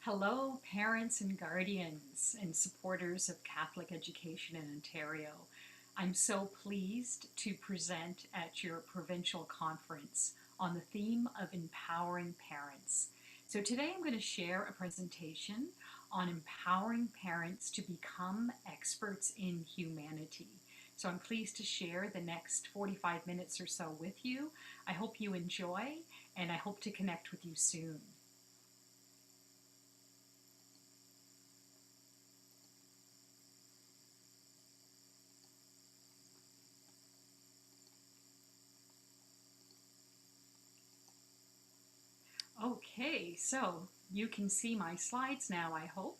Hello, parents and guardians and supporters of Catholic education in Ontario. I'm so pleased to present at your provincial conference on the theme of empowering parents. So today I'm going to share a presentation on empowering parents to become experts in humanity. So I'm pleased to share the next 45 minutes or so with you. I hope you enjoy, and I hope to connect with you soon. Okay, so you can see my slides now, I hope,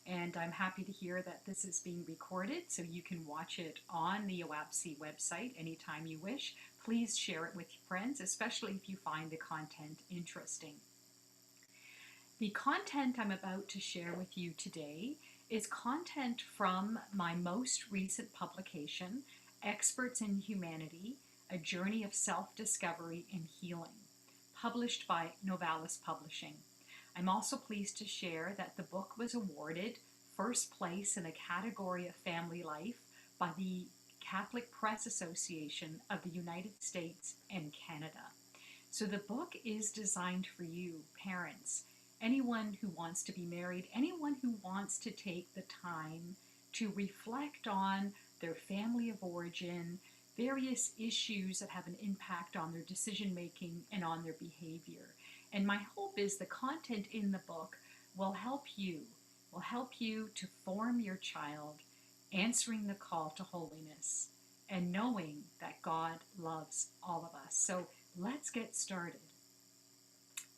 and I'm happy to hear that this is being recorded so you can watch it on the OAPCE website anytime you wish. Please share it with your friends, especially if you find the content interesting. The content I'm about to share with you today is content from my most recent publication, Experts in Humanity, A Journey of Self-Discovery and Healing, published by Novalis Publishing. I'm also pleased to share that the book was awarded first place in the category of family life by the Catholic Press Association of the United States and Canada. So the book is designed for you, parents, anyone who wants to be married, anyone who wants to take the time to reflect on their family of origin, various issues that have an impact on their decision making and on their behavior. And my hope is the content in the book will help you to form your child, answering the call to holiness and knowing that God loves all of us. So let's get started.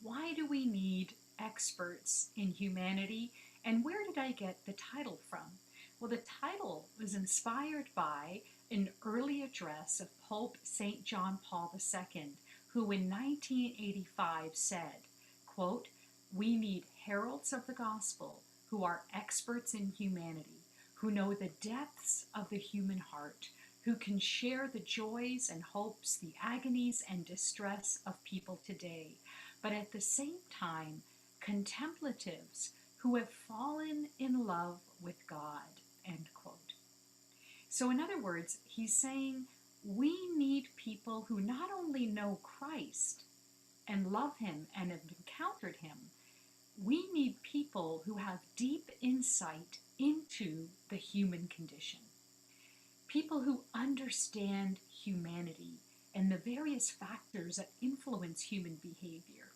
Why do we need experts in humanity, and where did I get the title from? Well, the title was inspired by an early address of Pope St. John Paul II, who in 1985 said, quote, "We need heralds of the gospel who are experts in humanity, who know the depths of the human heart, who can share the joys and hopes, the agonies and distress of people today, but at the same time, contemplatives who have fallen in love with God," end quote. So in other words, he's saying we need people who not only know Christ and love him and have encountered him, we need people who have deep insight into the human condition. People who understand humanity and the various factors that influence human behavior.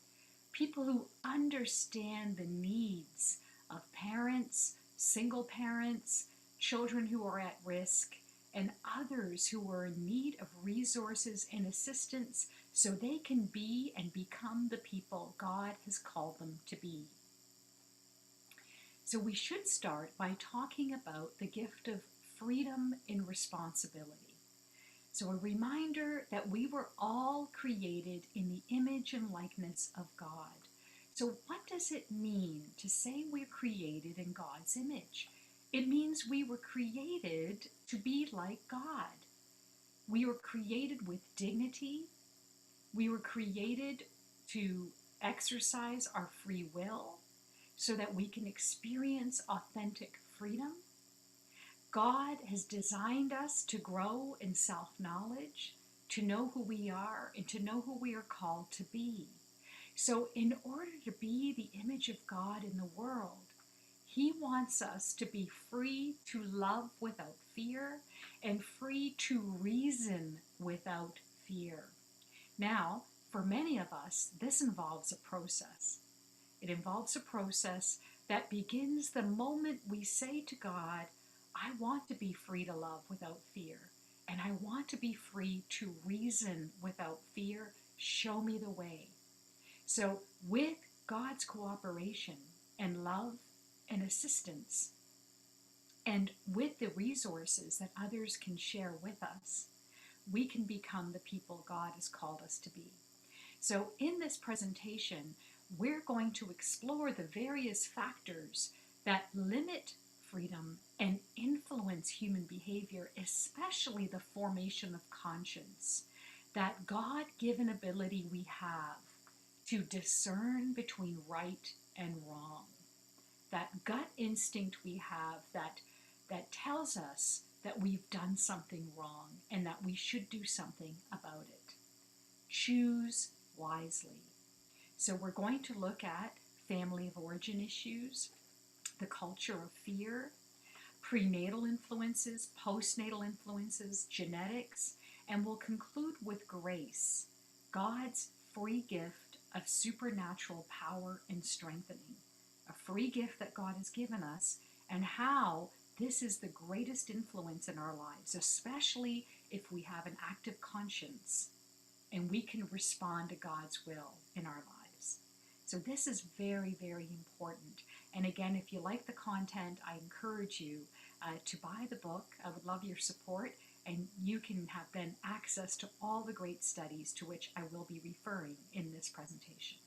People who understand the needs of parents, single parents, children who are at risk, and others who are in need of resources and assistance so they can be and become the people God has called them to be. So we should start by talking about the gift of freedom and responsibility. So a reminder that we were all created in the image and likeness of God. So what does it mean to say we're created in God's image? It means we were created to be like God. We were created with dignity. We were created to exercise our free will so that we can experience authentic freedom. God has designed us to grow in self-knowledge, to know who we are, and to know who we are called to be. So in order to be the image of God in the world, he wants us to be free to love without fear and free to reason without fear. Now, for many of us, this involves a process. It involves a process that begins the moment we say to God, I want to be free to love without fear, and I want to be free to reason without fear. Show me the way. So with God's cooperation and love and assistance, and with the resources that others can share with us, we can become the people God has called us to be. So in this presentation, we're going to explore the various factors that limit freedom and influence human behavior, especially the formation of conscience, that God-given ability we have to discern between right and wrong. that gut instinct we have that tells us that we've done something wrong and that we should do something about it. Choose wisely. So we're going to look at family of origin issues, the culture of fear, prenatal influences, postnatal influences, genetics, and we'll conclude with grace, God's free gift of supernatural power and strengthening, a free gift that God has given us, and how this is the greatest influence in our lives, especially if we have an active conscience and we can respond to God's will in our lives. So this is very, very important. And again, if you like the content, I encourage you to buy the book. I would love your support, and you can have then access to all the great studies to which I will be referring in this presentation.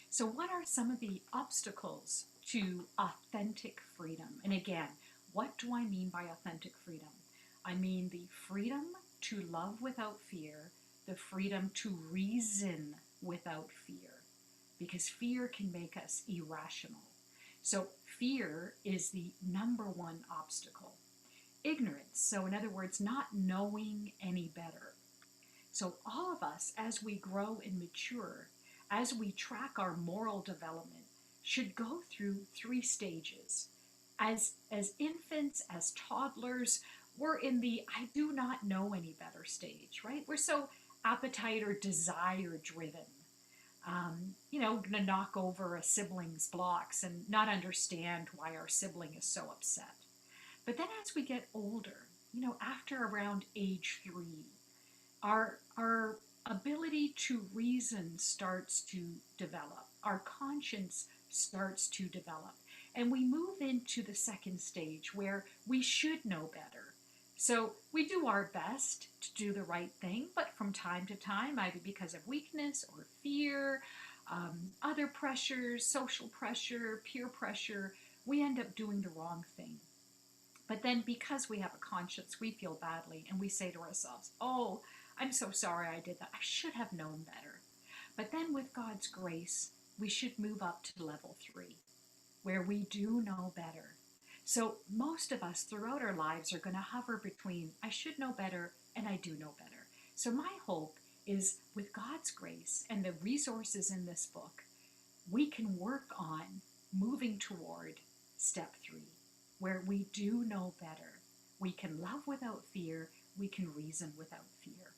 So what are some of the obstacles to authentic freedom? And again, what do I mean by authentic freedom? I mean the freedom to love without fear, the freedom to reason without fear, because fear can make us irrational. So fear is the number one obstacle. Ignorance, so in other words, not knowing any better. So all of us, as we grow and mature, as we track our moral development, should go through 3 stages. As infants, as toddlers, we're in the I do not know any better stage, right? We're so appetite or desire driven. Going to knock over a sibling's blocks and not understand why our sibling is so upset. But then as we get older, after around age 3, our ability to reason starts to develop. Our conscience starts to develop. And we move into the second stage where we should know better. So we do our best to do the right thing, but from time to time, either because of weakness or fear, other pressures, social pressure, peer pressure, we end up doing the wrong thing. But then because we have a conscience, we feel badly and we say to ourselves, oh, I'm so sorry I did that. I should have known better. But then with God's grace, we should move up to level 3, where we do know better. So most of us throughout our lives are going to hover between I should know better and I do know better. So my hope is with God's grace and the resources in this book, we can work on moving toward step 3, where we do know better. We can love without fear. We can reason without fear.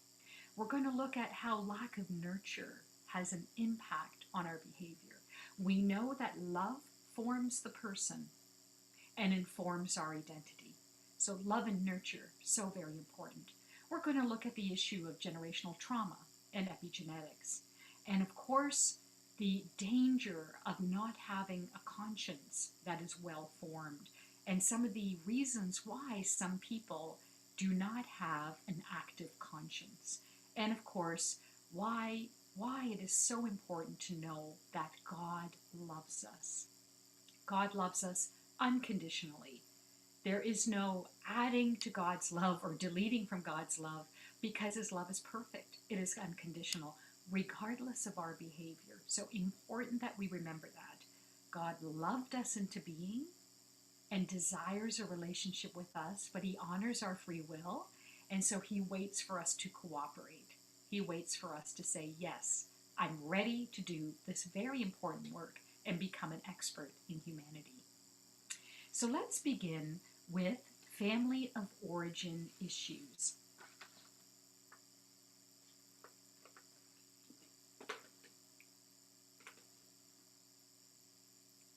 We're going to look at how lack of nurture has an impact on our behavior. We know that love forms the person and informs our identity. So love and nurture, so very important. We're going to look at the issue of generational trauma and epigenetics. And of course, the danger of not having a conscience that is well formed, and some of the reasons why some people do not have an active conscience. And of course, why it is so important to know that God loves us. God loves us unconditionally. There is no adding to God's love or deleting from God's love, because his love is perfect. It is unconditional, regardless of our behavior. So important that we remember that. God loved us into being and desires a relationship with us, but he honors our free will, and so he waits for us to cooperate. He waits for us to say, yes, I'm ready to do this very important work and become an expert in humanity. So let's begin with family of origin issues.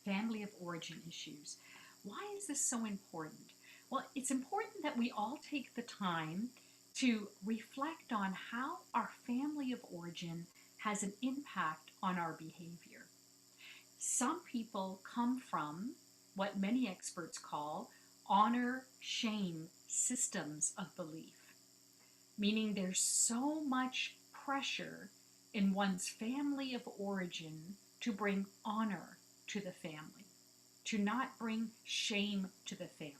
Family of origin issues. Why is this so important? Well, it's important that we all take the time to reflect on how our family of origin has an impact on our behavior. Some people come from what many experts call honor-shame systems of belief, meaning there's so much pressure in one's family of origin to bring honor to the family, to not bring shame to the family,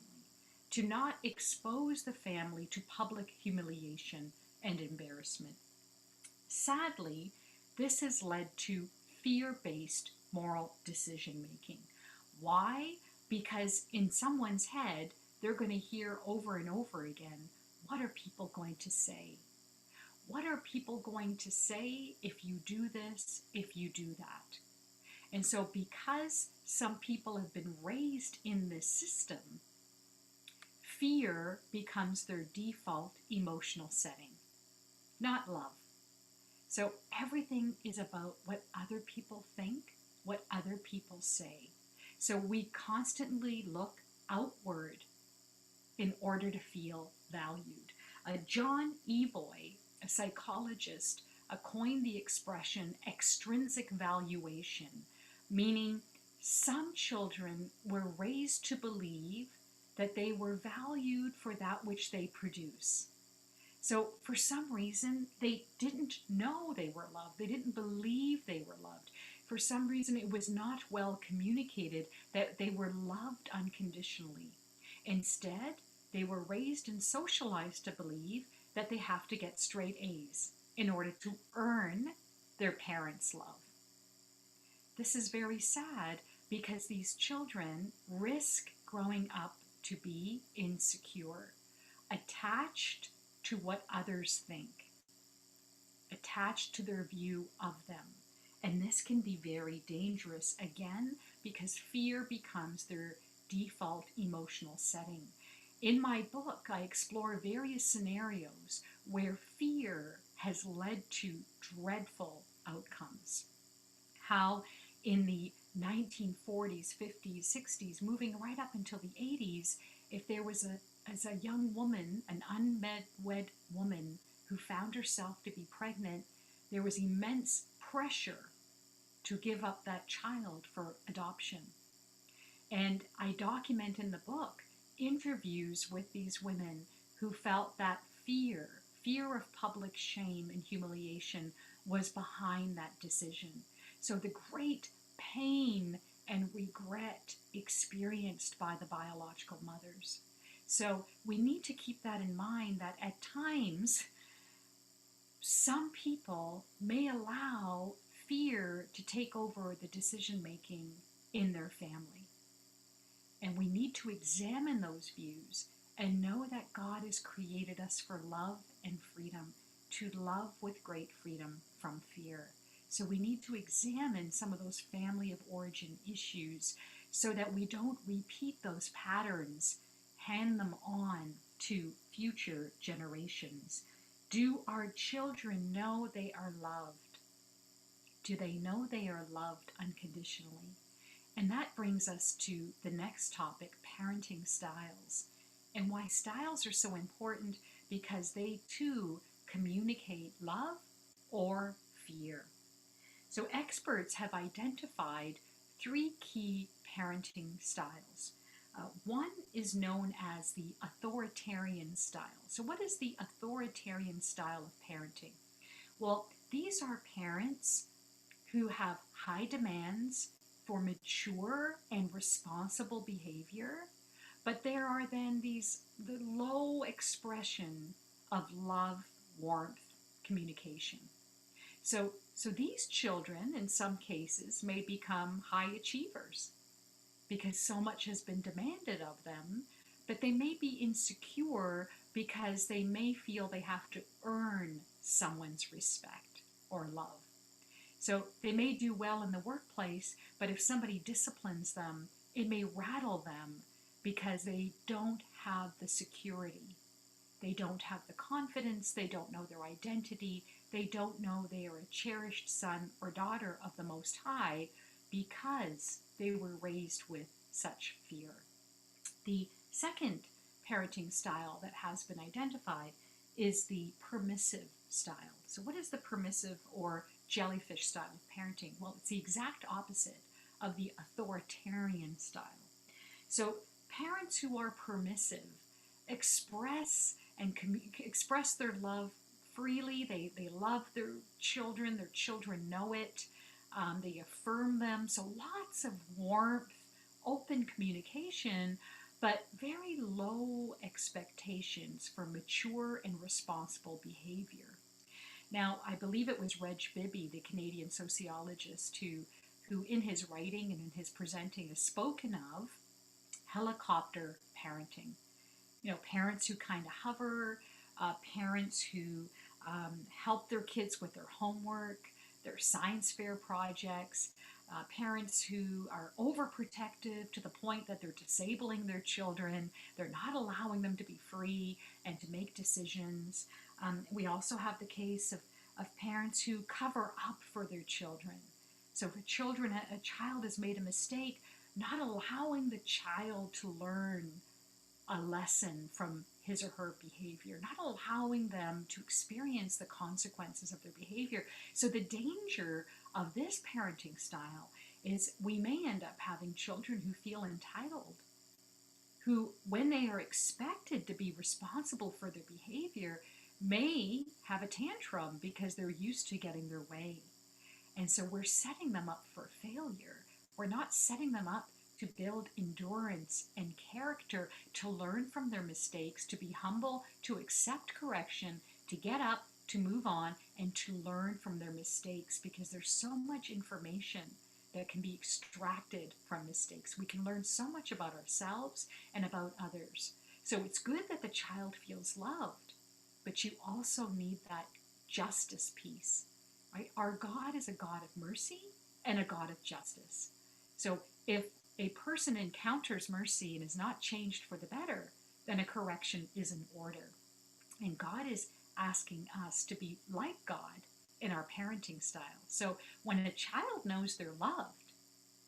to not expose the family to public humiliation and embarrassment. Sadly, this has led to fear-based moral decision-making. Why? Because in someone's head, they're going to hear over and over again, what are people going to say? What are people going to say if you do this, if you do that? And so, because some people have been raised in this system, fear becomes their default emotional setting, not love. So, everything is about what other people think, what other people say. So, we constantly look outward in order to feel valued. John Evoy, a psychologist, coined the expression extrinsic valuation, meaning some children were raised to believe that they were valued for that which they produce. So, for some reason, they didn't know they were loved. They didn't believe they were loved. For some reason, it was not well communicated that they were loved unconditionally. Instead, they were raised and socialized to believe that they have to get straight A's in order to earn their parents' love. This is very sad because these children risk growing up to be insecure, attached to what others think, attached to their view of them. And this can be very dangerous, again, because fear becomes their default emotional setting. In my book, I explore various scenarios where fear has led to dreadful outcomes. How in the 1940s, 50s, 60s, moving right up until the 80s, if there was as a young woman, an unwed woman who found herself to be pregnant, there was immense pressure to give up that child for adoption. And I document in the book interviews with these women who felt that fear of public shame and humiliation was behind that decision. So the great pain and regret experienced by the biological mothers. So we need to keep that in mind, that at times some people may allow fear to take over the decision making in their family. And we need to examine those views and know that God has created us for love and freedom, to love with great freedom from fear. So we need to examine some of those family of origin issues so that we don't repeat those patterns, hand them on to future generations. Do our children know they are loved? Do they know they are loved unconditionally? And that brings us to the next topic, parenting styles. And why styles are so important, because they too communicate love or fear. So experts have identified three key parenting styles. One is known as the authoritarian style. So what is the authoritarian style of parenting? Well, these are parents who have high demands for mature and responsible behavior, but there are then the low expression of love, warmth, communication. So these children, in some cases, may become high achievers because so much has been demanded of them, but they may be insecure because they may feel they have to earn someone's respect or love. So they may do well in the workplace, but if somebody disciplines them, it may rattle them because they don't have the security. They don't have the confidence, they don't know their identity, they don't know they are a cherished son or daughter of the Most High because they were raised with such fear. The second parenting style that has been identified is the permissive style. So what is the permissive or jellyfish style of parenting? Well, it's the exact opposite of the authoritarian style. So parents who are permissive express their love freely. They love their children know it. They affirm them. So lots of warmth, open communication, but very low expectations for mature and responsible behavior. Now, I believe it was Reg Bibby, the Canadian sociologist, who who in his writing and in his presenting has spoken of helicopter parenting. Parents who kind of hover, parents who help their kids with their homework, their science fair projects, parents who are overprotective to the point that they're disabling their children, they're not allowing them to be free and to make decisions. We also have the case of parents who cover up for their children. So if a child has made a mistake, not allowing the child to learn a lesson from his or her behavior, not allowing them to experience the consequences of their behavior. So the danger of this parenting style is we may end up having children who feel entitled, who, when they are expected to be responsible for their behavior, may have a tantrum because they're used to getting their way. And so we're setting them up for failure. We're not setting them up to build endurance and character, to learn from their mistakes, to be humble, to accept correction, to get up, to move on, and to learn from their mistakes, because there's so much information that can be extracted from mistakes. We can learn so much about ourselves and about others. So it's good that the child feels loved, but you also need that justice piece, right? Our God is a God of mercy and a God of justice. So if a person encounters mercy and is not changed for the better, then a correction is in order. And God is asking us to be like God in our parenting style. So when a child knows they're loved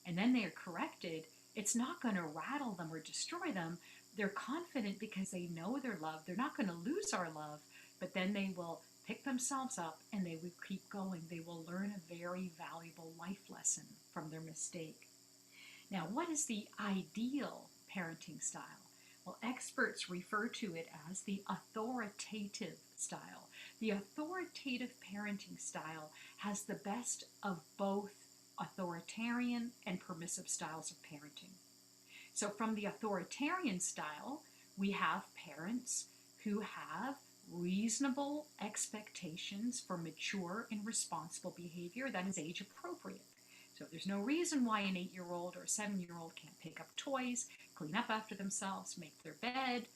and then they are corrected, it's not going to rattle them or destroy them. They're confident because they know they're loved. They're not going to lose our love, but then they will pick themselves up and they will keep going. They will learn a very valuable life lesson from their mistake. Now, what is the ideal parenting style? Well, experts refer to it as the authoritative style. The authoritative parenting style has the best of both authoritarian and permissive styles of parenting. So from the authoritarian style, we have parents who have reasonable expectations for mature and responsible behavior that is age appropriate. So there's no reason why an 8-year-old or a 7-year-old can't pick up toys, clean up after themselves, make their bed,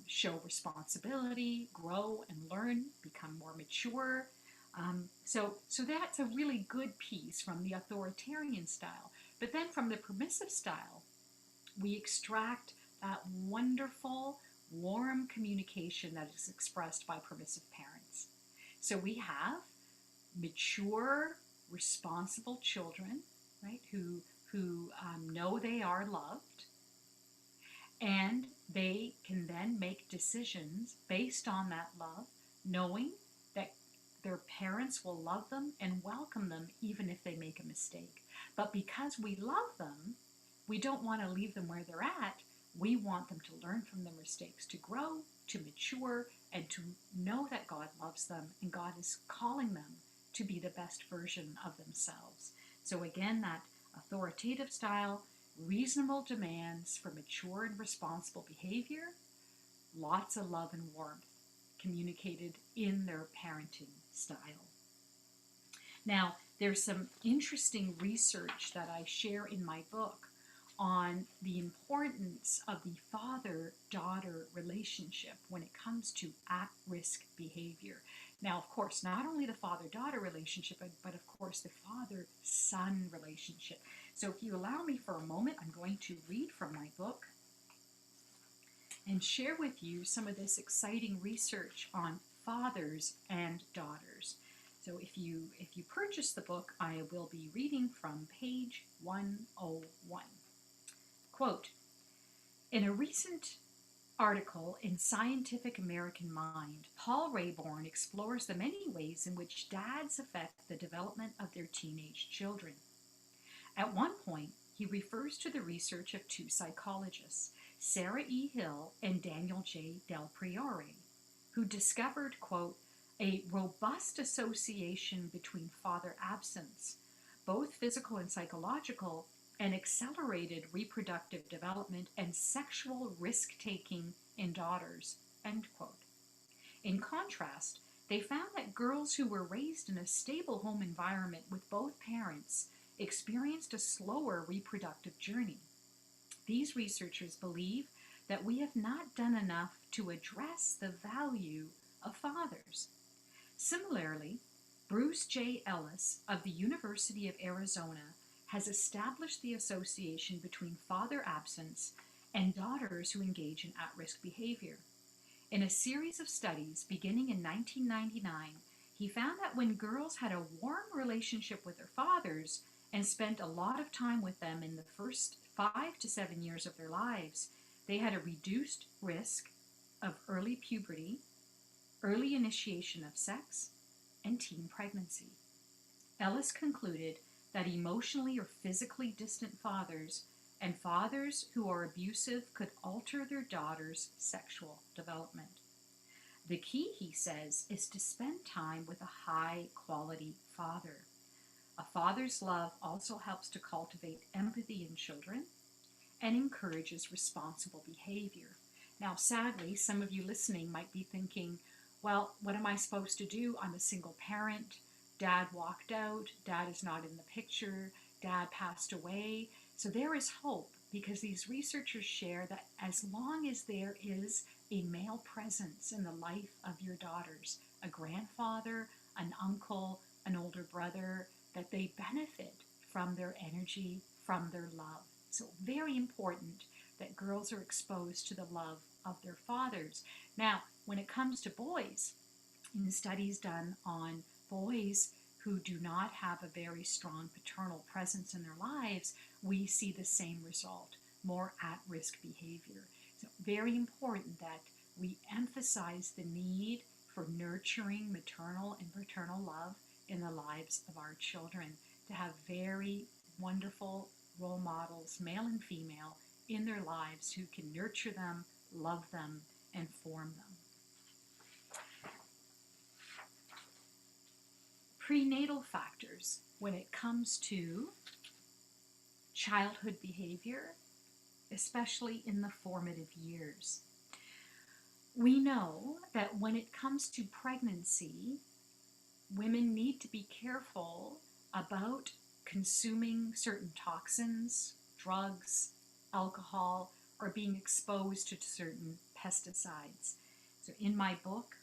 show responsibility, grow and learn, become more mature. So that's a really good piece from the authoritarian style. But then from the permissive style, we extract that wonderful, warm communication that is expressed by permissive parents. So we have mature, responsible children, right, who know they are loved, and they can then make decisions based on that love, knowing that their parents will love them and welcome them even if they make a mistake. But because we love them, we don't want to leave them where they're at. We want them to learn from their mistakes, to grow, to mature, and to know that God loves them and God is calling them to be the best version of themselves. So again, that authoritative style, reasonable demands for mature and responsible behavior, lots of love and warmth communicated in their parenting style. Now, there's some interesting research that I share in my book on the importance of the father-daughter relationship when it comes to at-risk behavior. Now, of course, not only the father-daughter relationship, but of course the father-son relationship. So if you allow me for a moment, I'm going to read from my book and share with you some of this exciting research on fathers and daughters. So if you purchase the book, I will be reading from page 101. Quote, in a recent article in Scientific American Mind, Paul Rayborn explores the many ways in which dads affect the development of their teenage children. At one point, he refers to the research of two psychologists, Sarah E. Hill and Daniel J. Del Priore, who discovered, quote, a robust association between father absence, both physical and psychological, and accelerated reproductive development and sexual risk-taking in daughters, end quote. In contrast, they found that girls who were raised in a stable home environment with both parents experienced a slower reproductive journey. These researchers believe that we have not done enough to address the value of fathers. Similarly, Bruce J. Ellis of the University of Arizona has established the association between father absence and daughters who engage in at-risk behavior. In a series of studies beginning in 1999, he found that when girls had a warm relationship with their fathers and spent a lot of time with them in the first 5 to 7 years of their lives, they had a reduced risk of early puberty, early initiation of sex, and teen pregnancy. Ellis concluded that emotionally or physically distant fathers and fathers who are abusive could alter their daughters' sexual development. The key, he says, is to spend time with a high-quality father. A father's love also helps to cultivate empathy in children and encourages responsible behavior. Now, sadly, some of you listening might be thinking, well, what am I supposed to do? I'm a single parent. Dad walked out. Dad is not in the picture. Dad passed away. So there is hope, because these researchers share that as long as there is a male presence in the life of your daughters, a grandfather, an uncle, an older brother, that they benefit from their energy, from their love. So very important that girls are exposed to the love of their fathers. Now, when it comes to boys, in studies done on boys who do not have a very strong paternal presence in their lives, we see the same result, more at-risk behavior. So very important that we emphasize the need for nurturing maternal and paternal love in the lives of our children, to have very wonderful role models, male and female, in their lives who can nurture them, love them, and form them. Prenatal factors when it comes to childhood behavior, especially in the formative years. We know that when it comes to pregnancy, women need to be careful about consuming certain toxins, drugs, alcohol, or being exposed to certain pesticides. So in my book,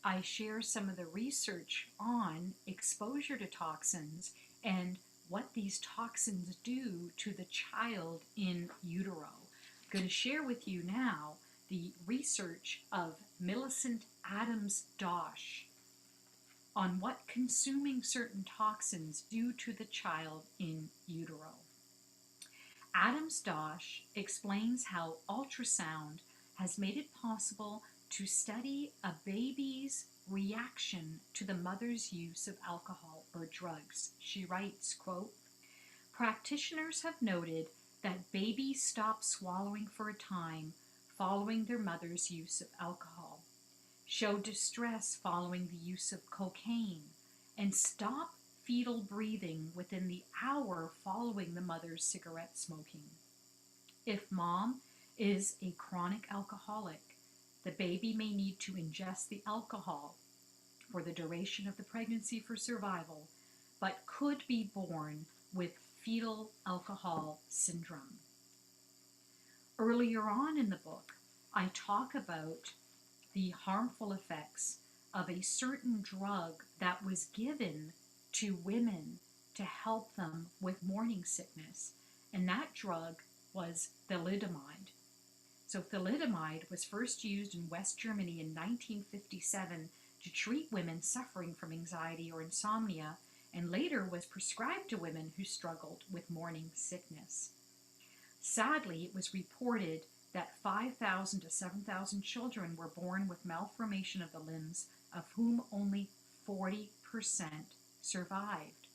I share some of the research on exposure to toxins and what these toxins do to the child in utero. I'm going to share with you now the research of Millicent Adams Dosh on what consuming certain toxins do to the child in utero. Adams Dosh explains how ultrasound has made it possible to study a baby's reaction to the mother's use of alcohol or drugs. She writes, quote, "Practitioners have noted that babies stop swallowing for a time following their mother's use of alcohol, show distress following the use of cocaine, and stop fetal breathing within the hour following the mother's cigarette smoking. If mom is a chronic alcoholic, the baby may need to ingest the alcohol for the duration of the pregnancy for survival, but could be born with fetal alcohol syndrome." Earlier on in the book, I talk about the harmful effects of a certain drug that was given to women to help them with morning sickness, and that drug was thalidomide. So thalidomide was first used in West Germany in 1957 to treat women suffering from anxiety or insomnia, and later was prescribed to women who struggled with morning sickness. Sadly, it was reported that 5,000 to 7,000 children were born with malformation of the limbs, of whom only 40% survived.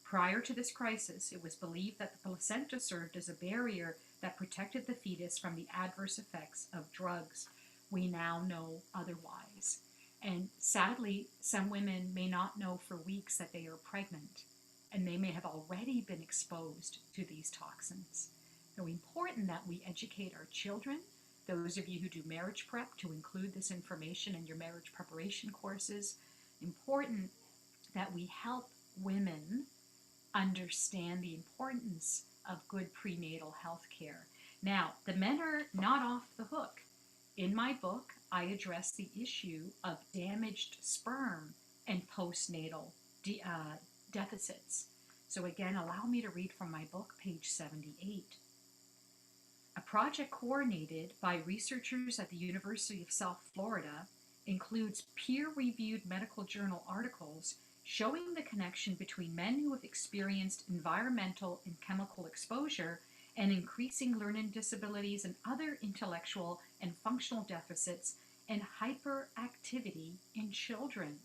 Prior to this crisis, it was believed that the placenta served as a barrier that protected the fetus from the adverse effects of drugs. We now know otherwise. And sadly, some women may not know for weeks that they are pregnant, and they may have already been exposed to these toxins. So important that we educate our children, those of you who do marriage prep, to include this information in your marriage preparation courses. Important that we help women understand the importance of good prenatal health care. Now, the men are not off the hook. In my book, I address the issue of damaged sperm and postnatal deficits. So, again, allow me to read from my book, page 78. A project coordinated by researchers at the University of South Florida includes peer-reviewed medical journal articles showing the connection between men who have experienced environmental and chemical exposure and increasing learning disabilities and other intellectual and functional deficits and hyperactivity in children.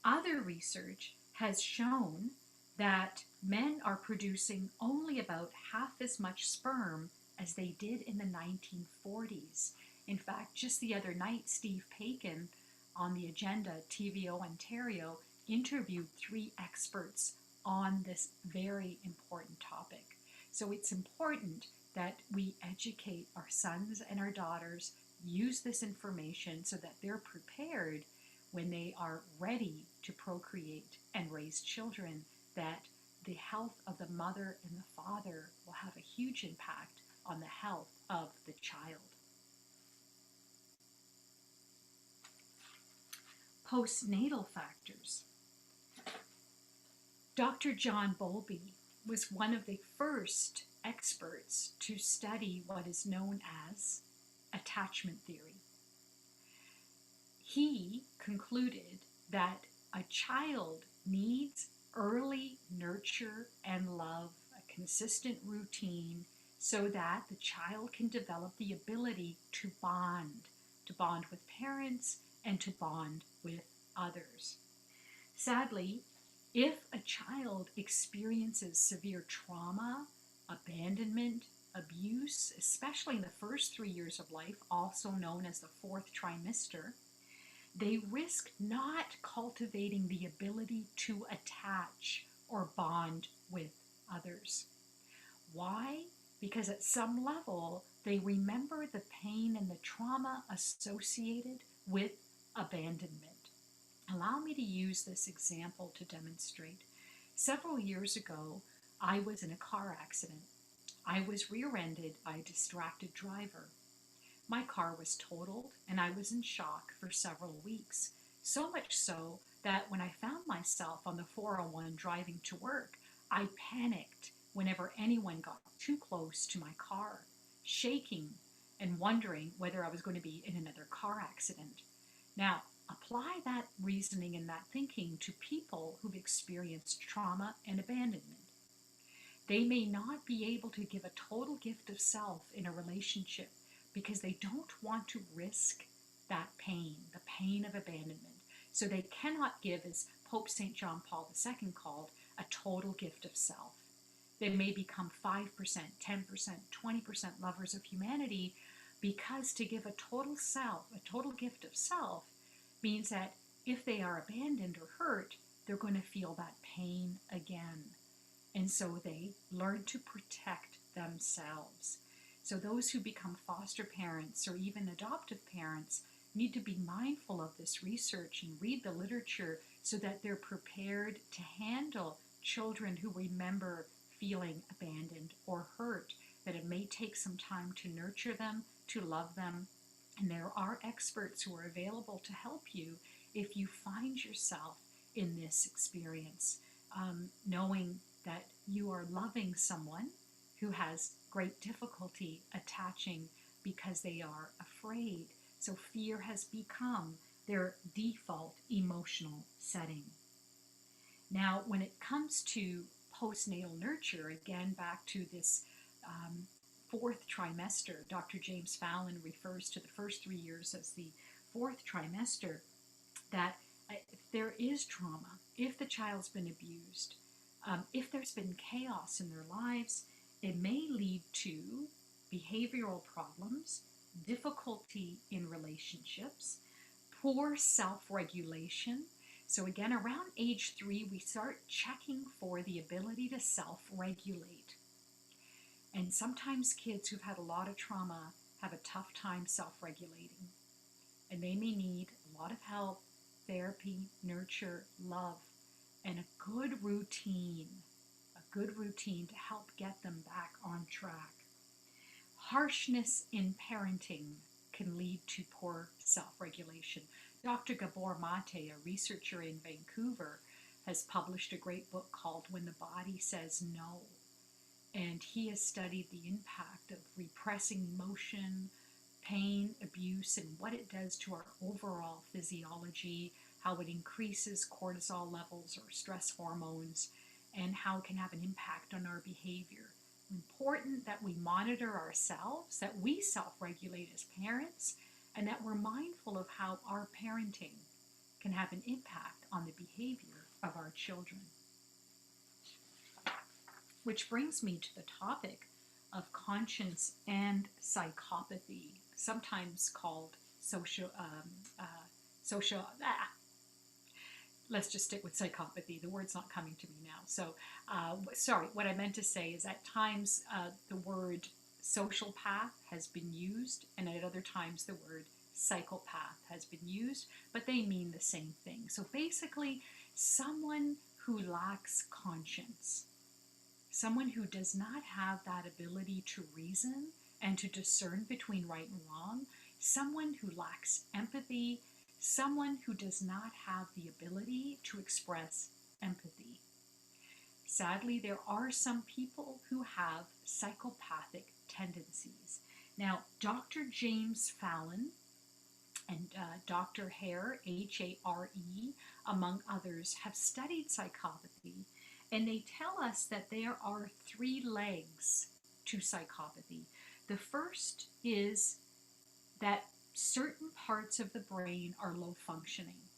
Other research has shown that men are producing only about half as much sperm as they did in the 1940s. In fact, just the other night, Steve Paikin on the agenda, TVO Ontario, interviewed 3 experts on this very important topic. So it's important that we educate our sons and our daughters, use this information so that they're prepared when they are ready to procreate and raise children, that the health of the mother and the father will have a huge impact on the health of the child. Postnatal factors. Dr. John Bowlby was one of the first experts to study what is known as attachment theory. He concluded that a child needs early nurture and love, a consistent routine, so that the child can develop the ability to bond with parents and to bond with others. Sadly, if a child experiences severe trauma, abandonment, abuse, especially in the first 3 years of life, also known as the 4th trimester, they risk not cultivating the ability to attach or bond with others. Why? Because at some level, they remember the pain and the trauma associated with abandonment. Allow me to use this example to demonstrate. Several years ago, I was in a car accident. I was rear-ended by a distracted driver. My car was totaled and I was in shock for several weeks, so much so that when I found myself on the 401 driving to work, I panicked whenever anyone got too close to my car, shaking and wondering whether I was going to be in another car accident. Now, apply that reasoning and that thinking to people who've experienced trauma and abandonment. They may not be able to give a total gift of self in a relationship because they don't want to risk that pain, the pain of abandonment. So they cannot give, as Pope St. John Paul II called, a total gift of self. They may become 5%, 10%, 20% lovers of humanity, because to give a total self, a total gift of self, means that if they are abandoned or hurt, they're going to feel that pain again. And so they learn to protect themselves. So those who become foster parents or even adoptive parents need to be mindful of this research and read the literature so that they're prepared to handle children who remember feeling abandoned or hurt, that it may take some time to nurture them, to love them. And there are experts who are available to help you if you find yourself in this experience, knowing that you are loving someone who has great difficulty attaching because they are afraid. So fear has become their default emotional setting. Now, when it comes to postnatal nurture, again, back to this 4th trimester, Dr. James Fallon refers to the first 3 years as the 4th trimester, that if there is trauma, if the child's been abused, if there's been chaos in their lives, it may lead to behavioral problems, difficulty in relationships, poor self-regulation. So again, around age 3, we start checking for the ability to self-regulate. And sometimes kids who've had a lot of trauma have a tough time self-regulating. And they may need a lot of help, therapy, nurture, love. and a good routine to help get them back on track. Harshness in parenting can lead to poor self-regulation. Dr. Gabor Mate, a researcher in Vancouver, has published a great book called When the Body Says No. And he has studied the impact of repressing emotion, pain, abuse, and what it does to our overall physiology, how it increases cortisol levels or stress hormones, and how it can have an impact on our behavior. Important that we monitor ourselves, that we self-regulate as parents, and that we're mindful of how our parenting can have an impact on the behavior of our children. Which brings me to the topic of conscience and psychopathy, sometimes called social. Let's just stick with psychopathy. The word's not coming to me now. So, sorry, what I meant to say is at times the word social path has been used, and at other times the word psychopath has been used, but they mean the same thing. So basically, someone who lacks conscience, someone who does not have that ability to reason and to discern between right and wrong, someone who lacks empathy, someone who does not have the ability to express empathy. Sadly, there are some people who have psychopathic tendencies. Now, Dr. James Fallon and Dr. Hare, Hare, among others, have studied psychopathy, and they tell us that there are 3 legs to psychopathy. The first is that certain parts of the brain are low functioning.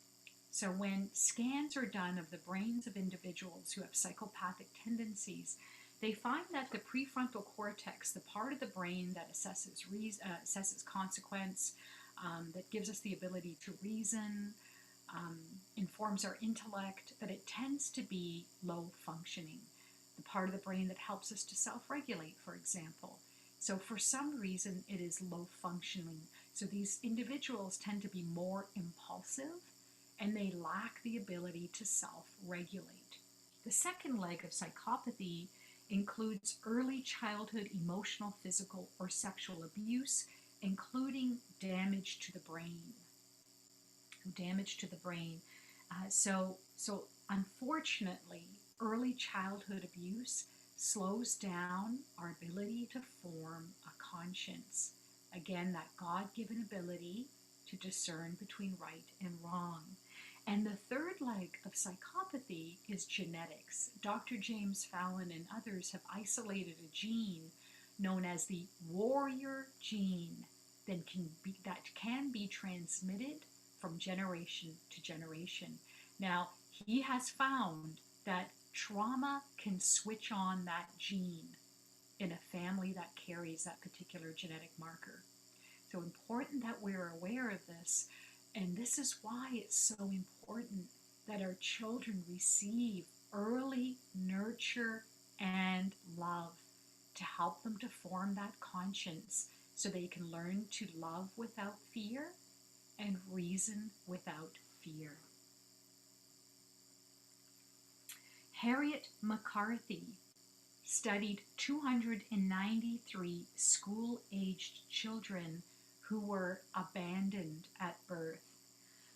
So when scans are done of the brains of individuals who have psychopathic tendencies, they find that the prefrontal cortex, the part of the brain that assesses consequence, that gives us the ability to reason, informs our intellect, that it tends to be low functioning. The part of the brain that helps us to self-regulate, for example. So for some reason, it is low functioning. So these individuals tend to be more impulsive, and they lack the ability to self-regulate. The second leg of psychopathy includes early childhood emotional, physical, or sexual abuse, including damage to the brain. So unfortunately, early childhood abuse slows down our ability to form a conscience. Again, that God-given ability to discern between right and wrong. And the third leg of psychopathy is genetics. Dr. James Fallon and others have isolated a gene known as the warrior gene that can be transmitted from generation to generation. Now, he has found that trauma can switch on that gene in a family that carries that particular genetic marker. So important that we're aware of this, and this is why it's so important that our children receive early nurture and love to help them to form that conscience so they can learn to love without fear and reason without fear. Harriet McCarthy studied 293 school-aged children who were abandoned at birth,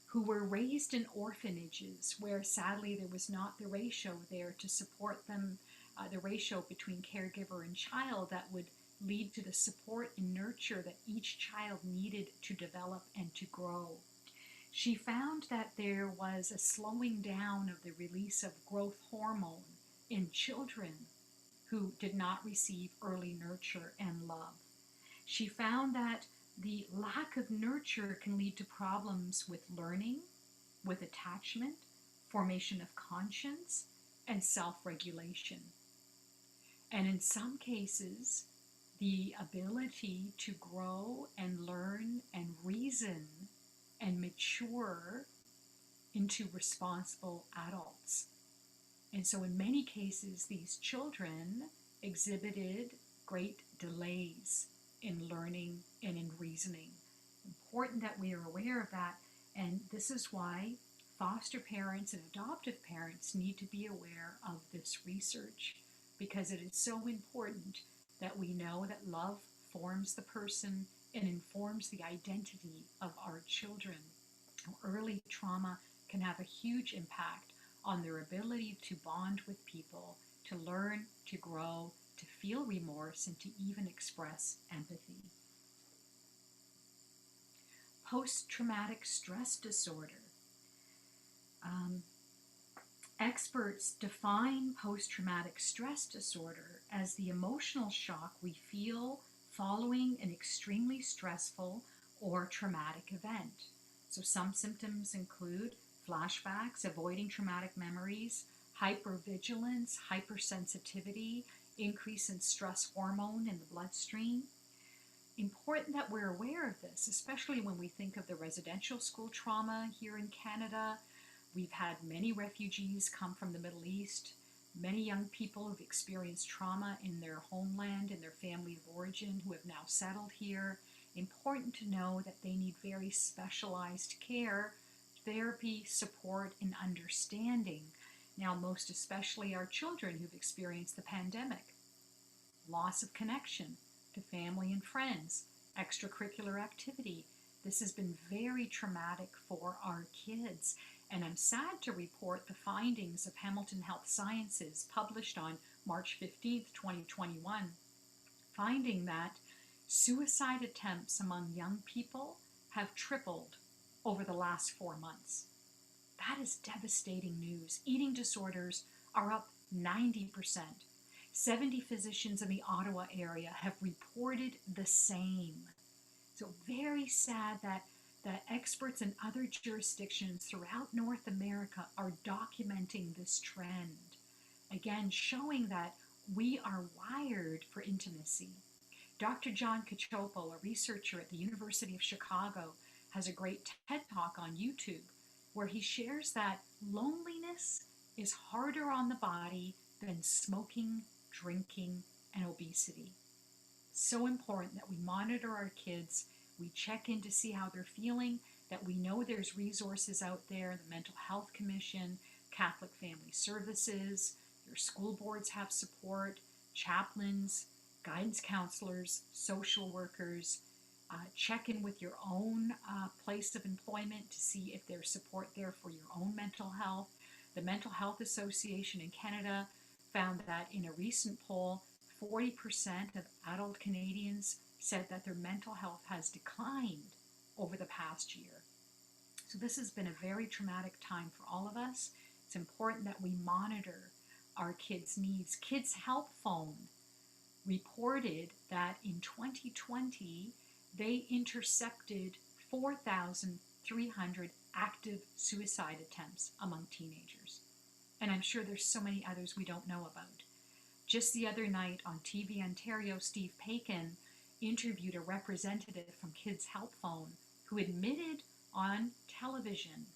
who were raised in orphanages where sadly there was not the ratio there to support them, the ratio between caregiver and child that would lead to the support and nurture that each child needed to develop and to grow. She found that there was a slowing down of the release of growth hormone in children who did not receive early nurture and love. She found that the lack of nurture can lead to problems with learning, with attachment, formation of conscience, and self-regulation. And in some cases, the ability to grow and learn and reason and mature into responsible adults. And so in many cases, these children exhibited great delays in learning and in reasoning. Important that we are aware of that, and this is why foster parents and adoptive parents need to be aware of this research because it is so important that we know that love forms the person and informs the identity of our children. Early trauma can have a huge impact on their ability to bond with people, to learn, to grow, to feel remorse, and to even express empathy. Post-traumatic stress disorder. Um, Experts define post-traumatic stress disorder as the emotional shock we feel following an extremely stressful or traumatic event. So some symptoms include flashbacks, avoiding traumatic memories, hypervigilance, hypersensitivity, increase in stress hormone in the bloodstream. Important that we're aware of this, especially when we think of the residential school trauma here in Canada. We've had many refugees come from the Middle East, many young people who've experienced trauma in their homeland, in their family of origin, who have now settled here. Important to know that they need very specialized care, therapy, support, and understanding. Now, most especially our children who've experienced the pandemic, loss of connection to family and friends, extracurricular activity. This has been very traumatic for our kids. And I'm sad to report the findings of Hamilton Health Sciences published on March 15th, 2021, finding that suicide attempts among young people have tripled over the last 4 months. That is devastating news. Eating disorders are up 90%. 70 physicians in the Ottawa area have reported the same. So very sad that experts in other jurisdictions throughout North America are documenting this trend. Again, showing that we are wired for intimacy. Dr. John Cacioppo, a researcher at the University of Chicago, has a great TED Talk on YouTube where he shares that loneliness is harder on the body than smoking, drinking, and obesity. So important that we monitor our kids, we check in to see how they're feeling, that we know there's resources out there, the Mental Health Commission, Catholic Family Services, your school boards have support, chaplains, guidance counselors, social workers. Check in with your own place of employment to see if there's support there for your own mental health. The Mental Health Association in Canada found that in a recent poll, 40% of adult Canadians said that their mental health has declined over the past year. So this has been a very traumatic time for all of us. It's important that we monitor our kids' needs. Kids Help Phone reported that in 2020, they intercepted 4,300 active suicide attempts among teenagers. And I'm sure there's so many others we don't know about. Just the other night on TV Ontario, Steve Paikin interviewed a representative from Kids Help Phone who admitted on television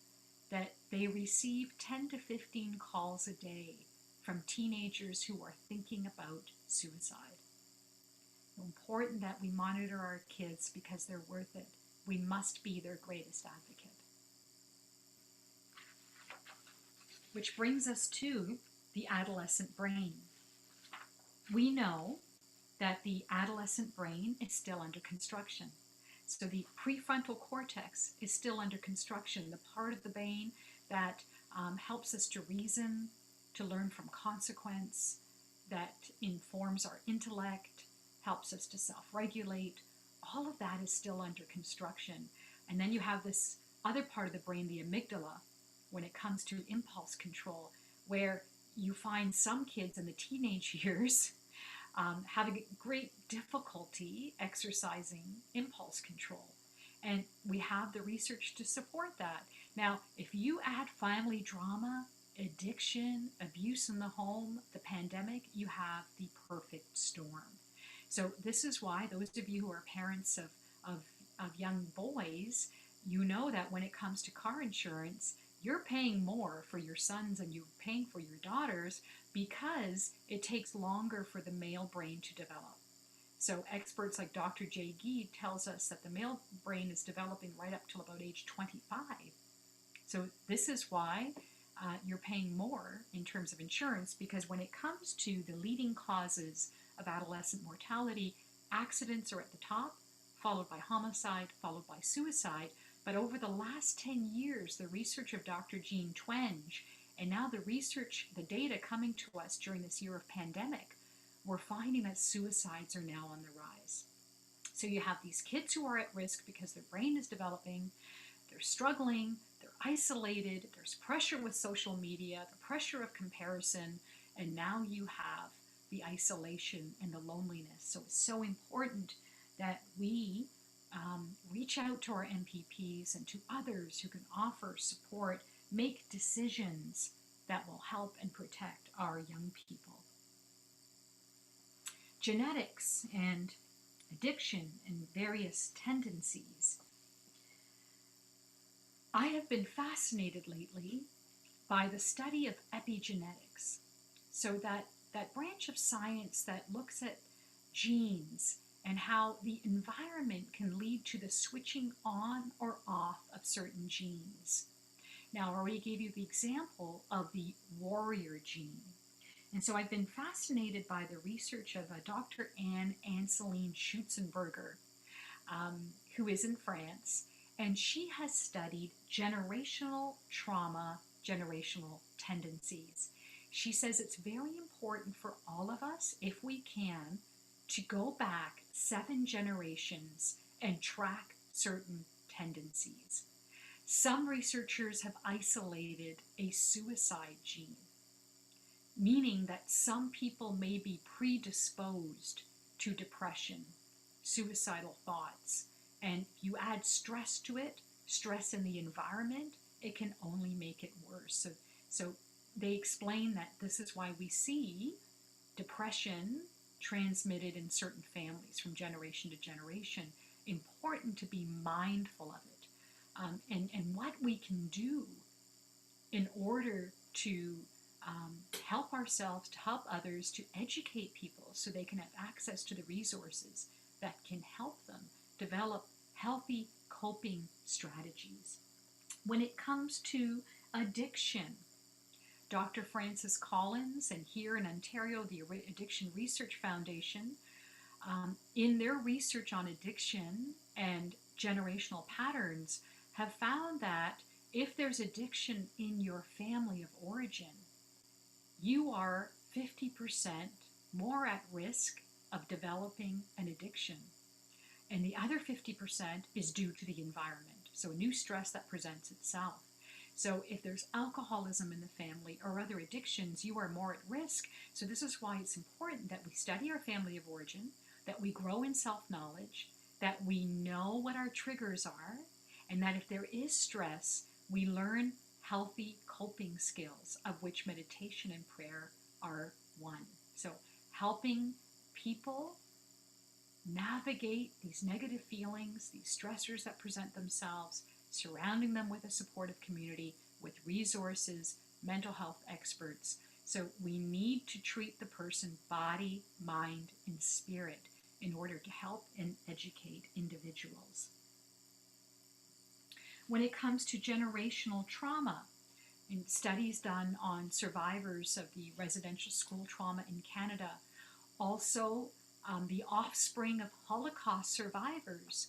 that they receive 10 to 15 calls a day from teenagers who are thinking about suicide. Important that we monitor our kids because they're worth it. We must be their greatest advocate. Which brings us to the adolescent brain. We know that the adolescent brain is still under construction. So the prefrontal cortex is still under construction, the part of the brain that helps us to reason, to learn from consequence, that informs our intellect, helps us to self-regulate. All of that is still under construction. And then you have this other part of the brain, the amygdala, when it comes to impulse control, where you find some kids in the teenage years having great difficulty exercising impulse control. And we have the research to support that. Now, if you add family drama, addiction, abuse in the home, the pandemic, you have the perfect storm. So this is why those of you who are parents of young boys, you know that when it comes to car insurance, you're paying more for your sons and you're paying for your daughters because it takes longer for the male brain to develop. So experts like Dr. Jay Gee tells us that the male brain is developing right up till about age 25. So this is why you're paying more in terms of insurance, because when it comes to the leading causes of adolescent mortality, accidents are at the top, followed by homicide, followed by suicide. But over the last 10 years, the research of Dr. Jean Twenge, and now the research, the data coming to us during this year of pandemic, we're finding that suicides are now on the rise. So you have these kids who are at risk because their brain is developing, they're struggling, they're isolated, there's pressure with social media, the pressure of comparison, and now you have the isolation and the loneliness. So it's so important that we reach out to our MPPs and to others who can offer support, make decisions that will help and protect our young people. Genetics and addiction and various tendencies. I have been fascinated lately by the study of epigenetics. So that branch of science that looks at genes and how the environment can lead to the switching on or off of certain genes. Now, I already gave you the example of the warrior gene. And so I've been fascinated by the research of Dr. Anne-Anseline Schutzenberger, who is in France, and she has studied generational trauma, generational tendencies. She says it's very important for all of us, if we can, to go back 7 generations and track certain tendencies. Some researchers have isolated a suicide gene, meaning that some people may be predisposed to depression, suicidal thoughts, and if you add stress to it, stress in the environment, it can only make it worse. So they explain that this is why we see depression transmitted in certain families from generation to generation. Important to be mindful of it, and what we can do in order to help ourselves, to help others, to educate people so they can have access to the resources that can help them develop healthy coping strategies. When it comes to addiction, Dr. Francis Collins and here in Ontario, the Addiction Research Foundation, in their research on addiction and generational patterns, have found that if there's addiction in your family of origin, you are 50% more at risk of developing an addiction. And the other 50% is due to the environment. So a new stress that presents itself. So if there's alcoholism in the family or other addictions, you are more at risk. So this is why it's important that we study our family of origin, that we grow in self-knowledge, that we know what our triggers are, and that if there is stress, we learn healthy coping skills, of which meditation and prayer are one. So helping people navigate these negative feelings, these stressors that present themselves, surrounding them with a supportive community, with resources, mental health experts. So we need to treat the person body, mind, and spirit in order to help and educate individuals. When it comes to generational trauma, in studies done on survivors of the residential school trauma in Canada, also the offspring of Holocaust survivors,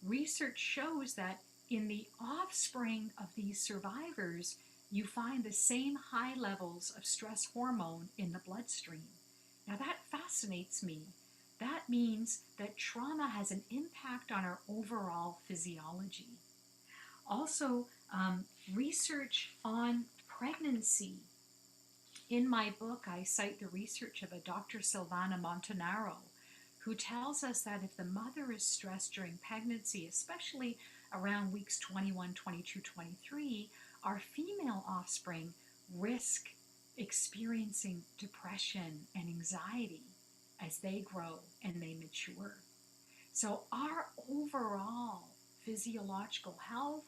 research shows that in the offspring of these survivors, you find the same high levels of stress hormone in the bloodstream. Now that fascinates me. That means that trauma has an impact on our overall physiology. Also, research on pregnancy. In my book, I cite the research of a Dr. Silvana Montanaro, who tells us that if the mother is stressed during pregnancy, especially around weeks 21, 22, 23, our female offspring risk experiencing depression and anxiety as they grow and they mature. So our overall physiological health,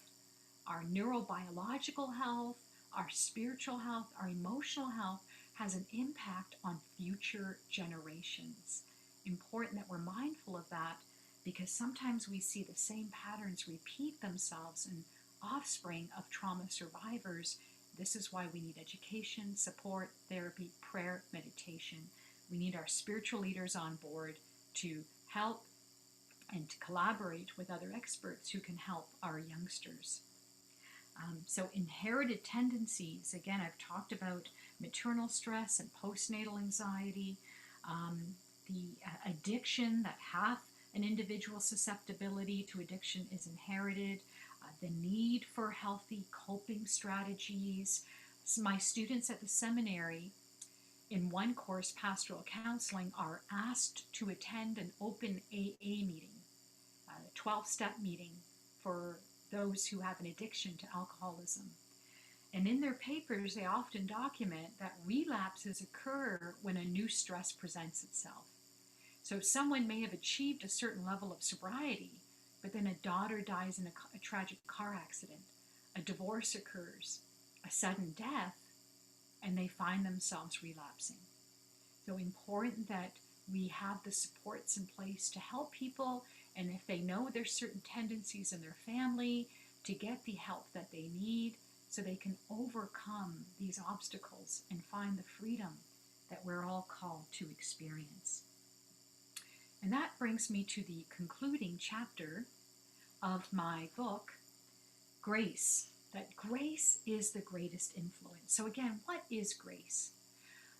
our neurobiological health, our spiritual health, our emotional health has an impact on future generations. Important that we're mindful of that, because sometimes we see the same patterns repeat themselves in offspring of trauma survivors. This is why we need education, support, therapy, prayer, meditation. We need our spiritual leaders on board to help and to collaborate with other experts who can help our youngsters. So inherited tendencies, again, I've talked about maternal stress and postnatal anxiety, the addiction, that half an individual susceptibility to addiction is inherited, the need for healthy coping strategies. So my students at the seminary in one course, pastoral counseling, are asked to attend an open AA meeting, a 12-step meeting for those who have an addiction to alcoholism. And in their papers, they often document that relapses occur when a new stress presents itself. So someone may have achieved a certain level of sobriety, but then a daughter dies in a tragic car accident, a divorce occurs, a sudden death, and they find themselves relapsing. So important that we have the supports in place to help people, and if they know there's certain tendencies in their family, to get the help that they need so they can overcome these obstacles and find the freedom that we're all called to experience. And that brings me to the concluding chapter of my book, Grace. That grace is the greatest influence. So again, what is grace?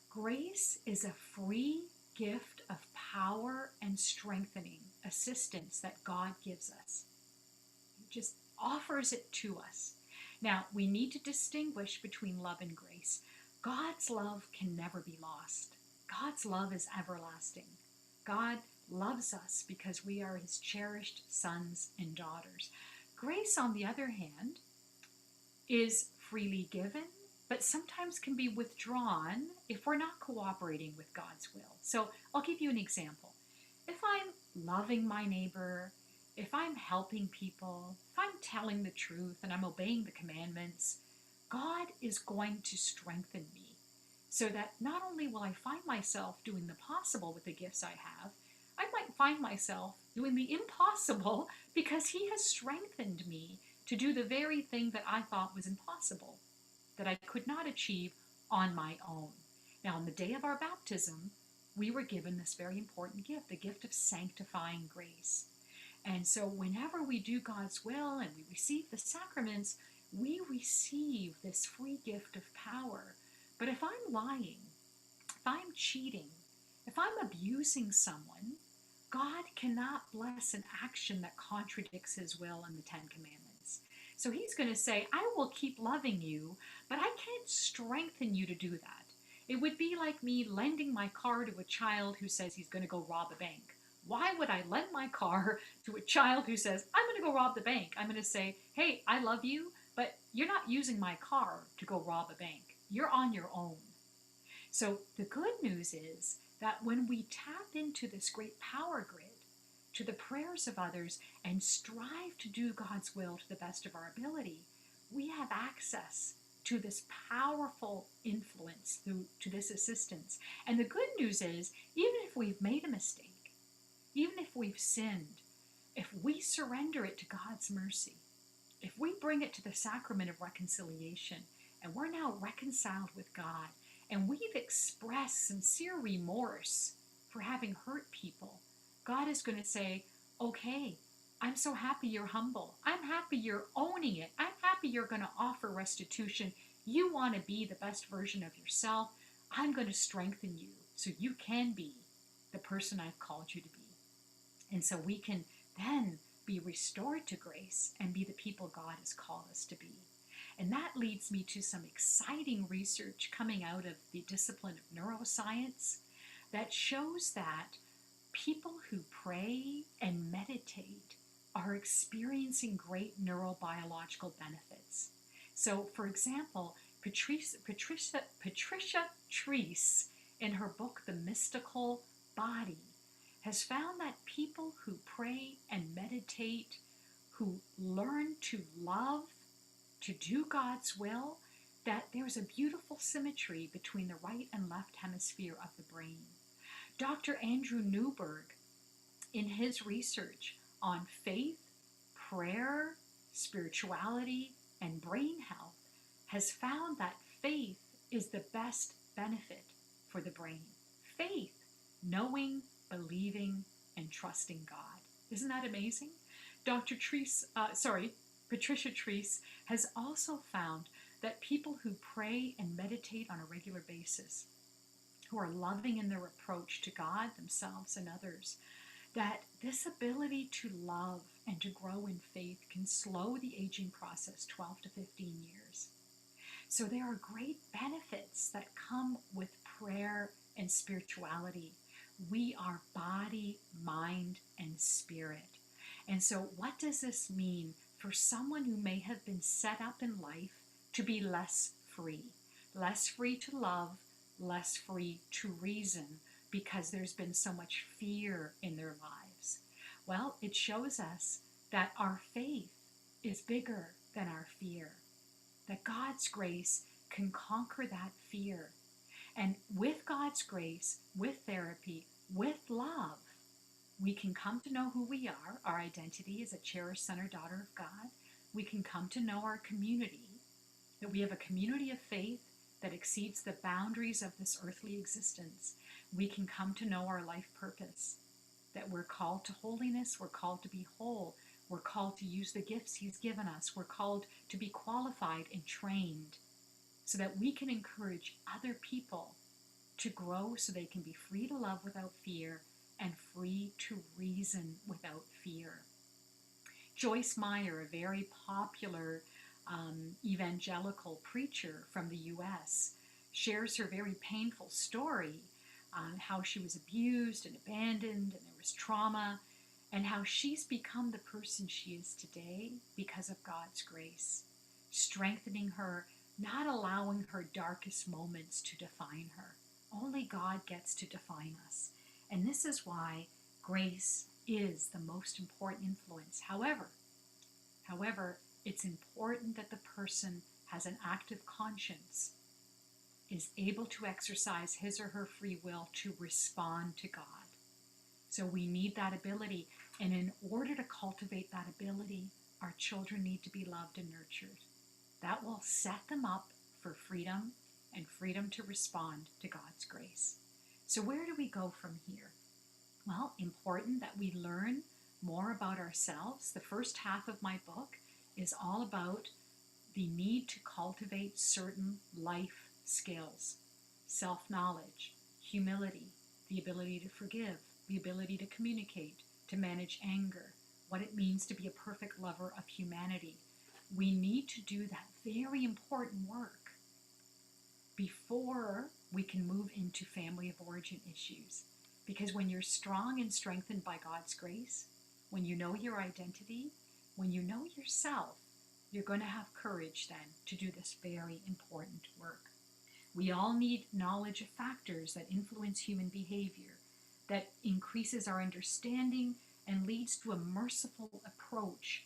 Grace is a free gift of power and strengthening assistance that God gives us. He just offers it to us. Now, we need to distinguish between love and grace. God's love can never be lost. God's love is everlasting. God loves us because we are his cherished sons and daughters. Grace, on the other hand, is freely given, but sometimes can be withdrawn if we're not cooperating with God's will. So I'll give you an example. If I'm loving my neighbor, if I'm helping people, if I'm telling the truth and I'm obeying the commandments, God is going to strengthen me so that not only will I find myself doing the possible with the gifts I have, I might find myself doing the impossible because he has strengthened me to do the very thing that I thought was impossible, that I could not achieve on my own. Now, on the day of our baptism, we were given this very important gift, the gift of sanctifying grace. And so whenever we do God's will and we receive the sacraments, we receive this free gift of power. But if I'm lying, if I'm cheating, if I'm abusing someone, God cannot bless an action that contradicts his will and the Ten Commandments. So he's going to say, I will keep loving you, but I can't strengthen you to do that. It would be like me lending my car to a child who says he's going to go rob a bank. Why would I lend my car to a child who says, I'm going to go rob the bank? I'm going to say, hey, I love you, but you're not using my car to go rob a bank. You're on your own. So the good news is that when we tap into this great power grid, to the prayers of others, and strive to do God's will to the best of our ability, we have access to this powerful influence to this assistance. And the good news is, even if we've made a mistake, even if we've sinned, if we surrender it to God's mercy, if we bring it to the sacrament of reconciliation, and we're now reconciled with God, and we've expressed sincere remorse for having hurt people, God is going to say, okay, I'm so happy you're humble. I'm happy you're owning it. I'm happy you're going to offer restitution. You want to be the best version of yourself. I'm going to strengthen you so you can be the person I've called you to be. And so we can then be restored to grace and be the people God has called us to be. And that leads me to some exciting research coming out of the discipline of neuroscience that shows that people who pray and meditate are experiencing great neurobiological benefits. So, for example, Patricia Treese, in her book, The Mystical Body, has found that people who pray and meditate, who learn to love, to do God's will, that there's a beautiful symmetry between the right and left hemisphere of the brain. Dr. Andrew Newberg, in his research on faith, prayer, spirituality, and brain health has found that faith is the best benefit for the brain. Faith, knowing, believing, and trusting God. Isn't that amazing? Patricia Treese has also found that people who pray and meditate on a regular basis, who are loving in their approach to God, themselves, and others, that this ability to love and to grow in faith can slow the aging process 12 to 15 years. So there are great benefits that come with prayer and spirituality. We are body, mind, and spirit. And so what does this mean for someone who may have been set up in life to be less free? Less free to love, less free to reason, because there's been so much fear in their lives. Well, it shows us that our faith is bigger than our fear, that God's grace can conquer that fear. And with God's grace, with therapy, with love, we can come to know who we are. Our identity as a cherished son or daughter of God. We can come to know our community, that we have a community of faith that exceeds the boundaries of this earthly existence. We can come to know our life purpose, that we're called to holiness, we're called to be whole, we're called to use the gifts He's given us, we're called to be qualified and trained so that we can encourage other people to grow so they can be free to love without fear and free to reason without fear. Joyce Meyer, a very popular evangelical preacher from the U.S., shares her very painful story on how she was abused and abandoned and there was trauma, and how she's become the person she is today because of God's grace, strengthening her, not allowing her darkest moments to define her. Only God gets to define us. And this is why grace is the most important influence. However, it's important that the person has an active conscience, is able to exercise his or her free will to respond to God. So we need that ability. And in order to cultivate that ability, our children need to be loved and nurtured. That will set them up for freedom and freedom to respond to God's grace. So where do we go from here? Well, important that we learn more about ourselves. The first half of my book is all about the need to cultivate certain life skills: self-knowledge, humility, the ability to forgive, the ability to communicate, to manage anger, what it means to be a perfect lover of humanity. We need to do that very important work before we can move into family of origin issues. Because when you're strong and strengthened by God's grace, when you know your identity, when you know yourself, you're going to have courage then to do this very important work. We all need knowledge of factors that influence human behavior, that increases our understanding and leads to a merciful approach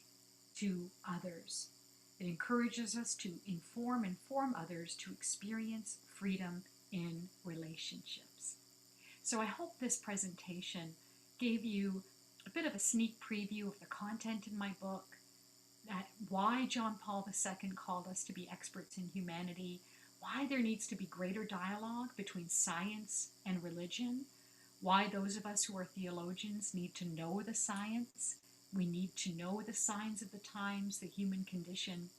to others. It encourages us to inform others to experience freedom in relationships. So I hope this presentation gave you a bit of a sneak preview of the content in my book, that why John Paul II called us to be experts in humanity, why there needs to be greater dialogue between science and religion, why those of us who are theologians need to know the science, we need to know the signs of the times, the human condition.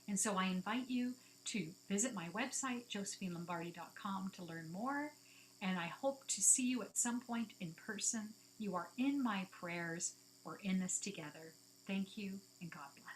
And so I invite you to visit my website, josephinelombardi.com, to learn more. And I hope to see you at some point in person. You are in my prayers. We're in this together. Thank you, and God bless.